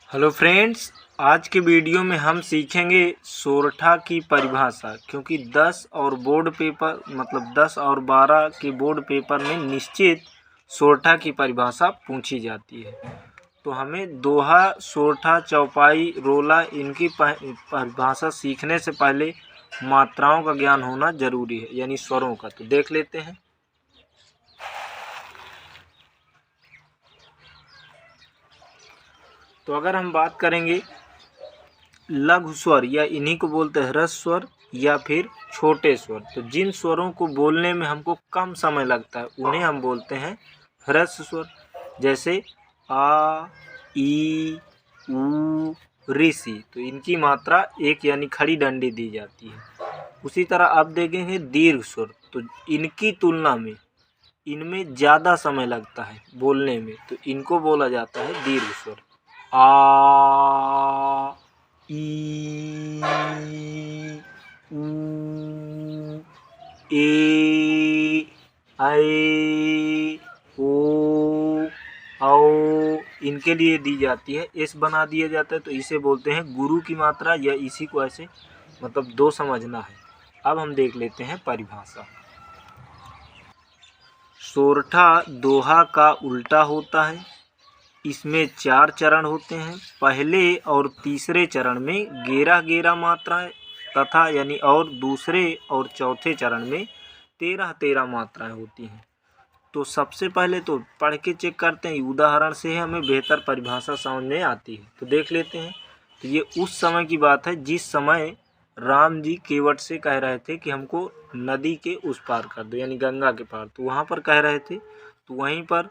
Hello friends, आज के video में हम सीखेंगे सोरठा की परिभाषा। क्योंकि 10 और बोर्ड पेपर 10 और 12 के बोर्ड पेपर में निश्चित सोरठा की परिभाषा पूछी जाती है। तो हमें दोहा, सोरठा, चौपाई, रोला इनकी परिभाषा सीखने से पहले मात्राओं का ज्ञान होना जरूरी है, यानी स्वरों का। तो देख लेते हैं। तो अगर हम बात करेंगे लघु स्वर, या इन्हीं को बोलते हैं ह्रस्व स्वर या फिर छोटे स्वर, तो जिन स्वरों को बोलने में हमको कम समय लगता है उन्हें हम बोलते हैं ह्रस्व स्वर। जैसे आ, ई, ऊ, ऋषि, तो इनकी मात्रा एक यानी खड़ी डंडी दी जाती है। उसी तरह अब देखेंगे दीर्घ स्वर, तो इनकी तुलना में इनमें ज़्यादा समय लगता है बोलने में, तो इनको बोला जाता है दीर्घ स्वर। आ, ई, ऊ, ए, ऐ, ओ, औ इनके लिए दी जाती है एस बना दिया जाता है, तो इसे बोलते हैं गुरु की मात्रा, या इसी को ऐसे दो समझना है। अब हम देख लेते हैं परिभाषा। सोरठा दोहा का उल्टा होता है। इसमें 4 चरण होते हैं। पहले और तीसरे चरण में 11 मात्राएं तथा यानी और दूसरे और चौथे चरण में 13 मात्राएं होती हैं। तो सबसे पहले तो पढ़ के चेक करते हैं, उदाहरण से हमें बेहतर परिभाषा समझ में आती है। तो देख लेते हैं। तो ये उस समय की बात है जिस समय राम जी केवट से कह रहे थे कि हमको नदी के उस पार कर दो, यानी गंगा के पार। तो वहाँ पर कह रहे थे, तो वहीं पर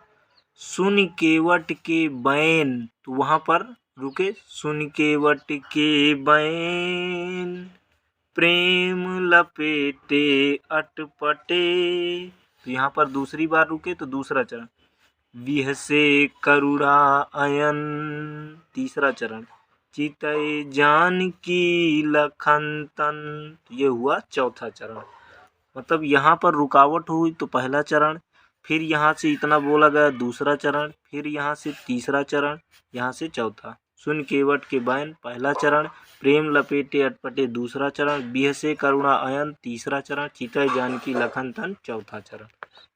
सुन केवट के बैन, तो वहाँ पर रुके। सुन केवट के बैन, प्रेम लपेटे अटपटे, तो यहाँ पर दूसरी बार रुके, तो दूसरा चरण। विह से करुणा अयन, तीसरा चरण। चितय जानकी लखन तन, तो ये हुआ चौथा चरण। यहाँ पर रुकावट हुई तो पहला चरण, फिर यहाँ से इतना बोला गया दूसरा चरण, फिर यहाँ से तीसरा चरण, यहाँ से चौथा। सुन केवट के बैन पहला चरण, प्रेम लपेटे अटपटे दूसरा चरण, बिह से करुणा अयन तीसरा चरण, चितय जानकी लखन तन चौथा चरण।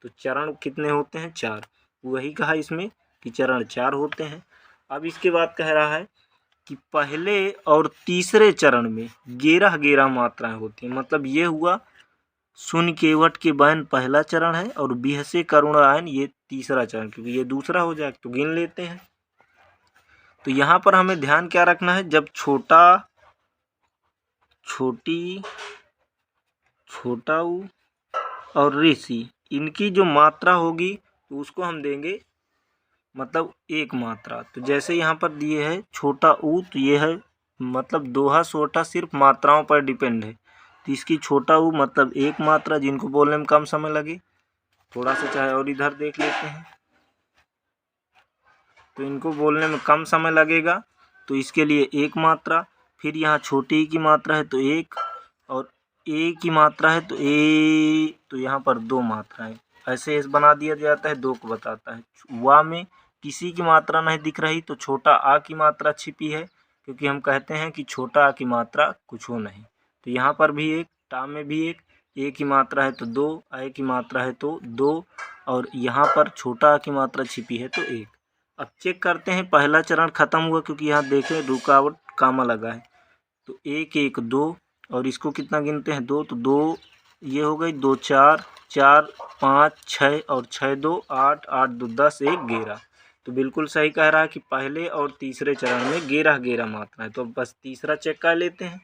तो चरण कितने होते हैं? 4। वही कहा इसमें कि चरण 4 होते हैं। अब इसके बाद कह रहा है कि पहले और तीसरे चरण में 11 मात्राएं होती हैं। ये हुआ सुन केवट के बैन पहला चरण है और बिह से करुणायन ये तीसरा चरण, क्योंकि ये दूसरा हो जाए। तो गिन लेते हैं। तो यहाँ पर हमें ध्यान क्या रखना है, जब छोटा, छोटी, छोटा ऊ और ऋषि इनकी जो मात्रा होगी तो उसको हम देंगे एक मात्रा। तो जैसे यहाँ पर दिए है छोटा ऊ, तो ये है दोहा सोरठा सिर्फ मात्राओं पर डिपेंड है। तो इसकी छोटा ऊ एक मात्रा, जिनको बोलने में कम समय लगे। थोड़ा सा चाहे और इधर देख लेते हैं, तो इनको बोलने में कम समय लगेगा, तो इसके लिए 1 मात्रा। फिर यहाँ छोटी की मात्रा है तो 1, और ए की मात्रा है तो ए, तो यहाँ पर 2 मात्राएं। ऐसे इस बना दिया जाता है, 2 को बताता है। वा में किसी की मात्रा नहीं दिख रही तो छोटा आ की मात्रा छिपी है, क्योंकि हम कहते हैं कि छोटा आ की मात्रा कुछ हो नहीं। तो यहाँ पर भी 1, टा में भी 1, ए की मात्रा है तो 2, आय की मात्रा है तो 2, और यहाँ पर छोटा आ की मात्रा छिपी है तो 1। अब चेक करते हैं, पहला चरण खत्म हुआ, क्योंकि यहाँ देखें रुकावट कामा लगा है। तो 1 1 2, और इसको कितना गिनते हैं? 2, तो 2 ये हो गई, 2 4, 4 5 6, और 6 2 8, 8 2 10, 1 11। तो बिल्कुल सही कह रहा है कि पहले और तीसरे चरण में 11 मात्रा है। तो बस तीसरा चेक कर लेते हैं।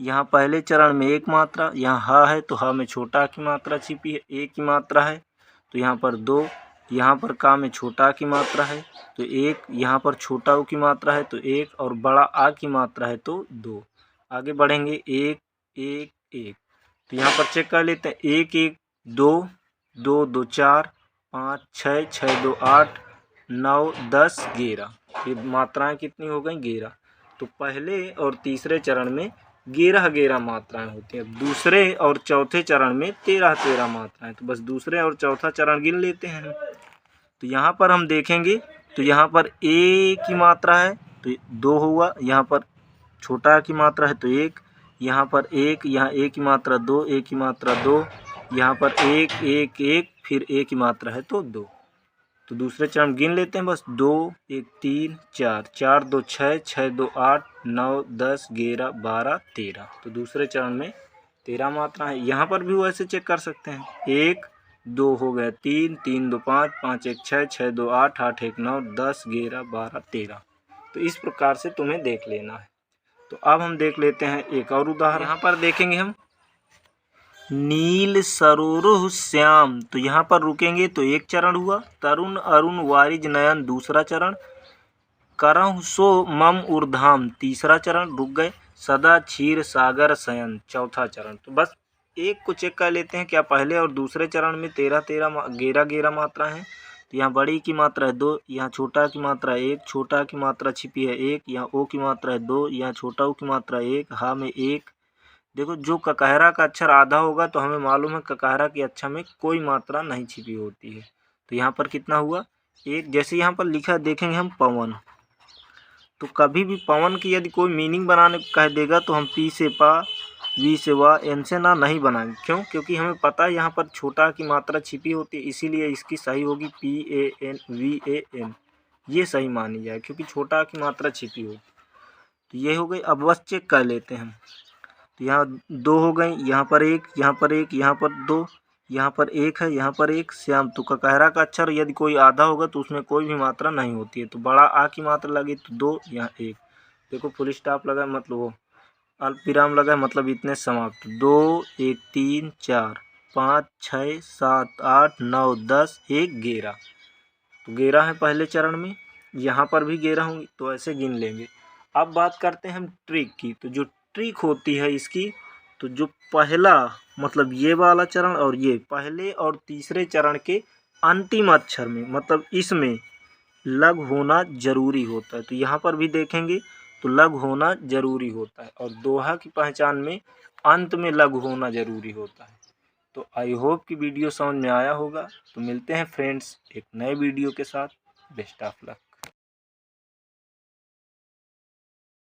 यहाँ पहले चरण में 1 मात्रा, यहाँ हा है तो हा में छोटा की मात्रा छिपी है, 1 की मात्रा है, तो यहाँ पर 2, यहाँ पर का में छोटा की मात्रा है तो 1, यहाँ पर छोटा ऊ की मात्रा है तो 1, और बड़ा आ की मात्रा है तो 2। आगे बढ़ेंगे 1 1 1, तो यहाँ पर चेक कर लेते हैं। 1 1 2 2 2 4 5 6 6 2 8 9 10 11, ये मात्राएं कितनी हो गई? 11। तो पहले और तीसरे चरण में 11 मात्राएं होती हैं। दूसरे और चौथे चरण में 13 मात्राएं। तो बस दूसरे और चौथा चरण गिन लेते हैं। तो यहाँ पर हम देखेंगे, तो यहाँ पर ए की मात्रा है तो 2 हुआ, यहाँ पर छोटा की मात्रा है तो 1, यहाँ पर 1, यहाँ 1 की मात्रा 2, 1 की मात्रा 2, यहाँ पर 1 1 1, फिर 1 की मात्रा है तो 2। तो दूसरे चरण गिन लेते हैं बस। 2 1 3 4, 4 2 6, 6 2 8, 9 10 11 12 13। तो दूसरे चरण में 13 मात्रा है। यहाँ पर भी वैसे चेक कर सकते हैं। 1 2 हो गया, 3 3 2 5, 5 1 6, 6 2 8, 8 1 9, 10 11 12 13। तो इस प्रकार से तुम्हें देख लेना है। तो अब हम देख लेते हैं एक और उदाहरण। यहाँ पर देखेंगे हम नील सरोरुह श्याम, तो यहाँ पर रुकेंगे तो एक चरण हुआ। तरुण अरुण वारिज नयन दूसरा चरण। करहु सो मम ऊर्धाम तीसरा चरण, रुक गए। सदा क्षीर सागर शयन चौथा चरण। तो बस एक को चेक कर लेते हैं क्या पहले और दूसरे चरण में 13 13 11 11 मात्रा है। तो यहाँ बड़ी की मात्रा है 2, यहाँ छोटा की मात्रा 1, छोटा की मात्रा छिपी है 1, यहाँ ओ की मात्रा है 2, यहाँ छोटा ओ की मात्रा 1, हा में 1। देखो जो ककहरा का अक्षर आधा होगा तो हमें मालूम है ककहरा के अक्षर में कोई मात्रा नहीं छिपी होती है। तो यहाँ पर कितना हुआ 1। जैसे यहाँ पर लिखा देखेंगे हम पवन, तो कभी भी पवन की यदि कोई मीनिंग बनाने को कह देगा तो हम पी से पा, वी से वा, एन से ना नहीं बनाएंगे। क्यों? क्योंकि हमें पता है यहाँ पर छोटा की मात्रा छिपी होती है, इसीलिए इसकी सही होगी PAN, ये सही मानी जाए क्योंकि छोटा की मात्रा छिपी होगी। तो ये हो गई। अब बस चेक कर लेते हैं हम। तो यहाँ 2 हो गई, यहाँ पर 1, यहाँ पर 1, यहाँ पर 2, यहाँ पर 1 है, यहाँ पर 1। श्याम, तो ककहरा का अक्षर यदि कोई आधा होगा तो उसमें कोई भी मात्रा नहीं होती है। तो बड़ा आ की मात्रा लगी तो 2, यहाँ 1। देखो फुल स्टॉप लगा मतलब वो अल्प विराम लगा मतलब इतने समाप्त। 2 1 3 4 5 6 7 8 9 10 1 11। तो 11 है पहले चरण में, यहाँ पर भी 11 होंगी तो ऐसे गिन लेंगे। अब बात करते हैं हम ट्रिक की। तो जो ट्रिक होती है इसकी, तो जो पहला मतलब ये वाला चरण और ये पहले और तीसरे चरण के अंतिम अक्षर में मतलब इसमें लग होना जरूरी होता है। तो यहाँ पर भी देखेंगे तो लग होना जरूरी होता है और दोहा की पहचान में अंत में लग होना जरूरी होता है। तो आई होप कि वीडियो समझ में आया होगा। तो मिलते हैं फ्रेंड्स एक नए वीडियो के साथ। Best of luck.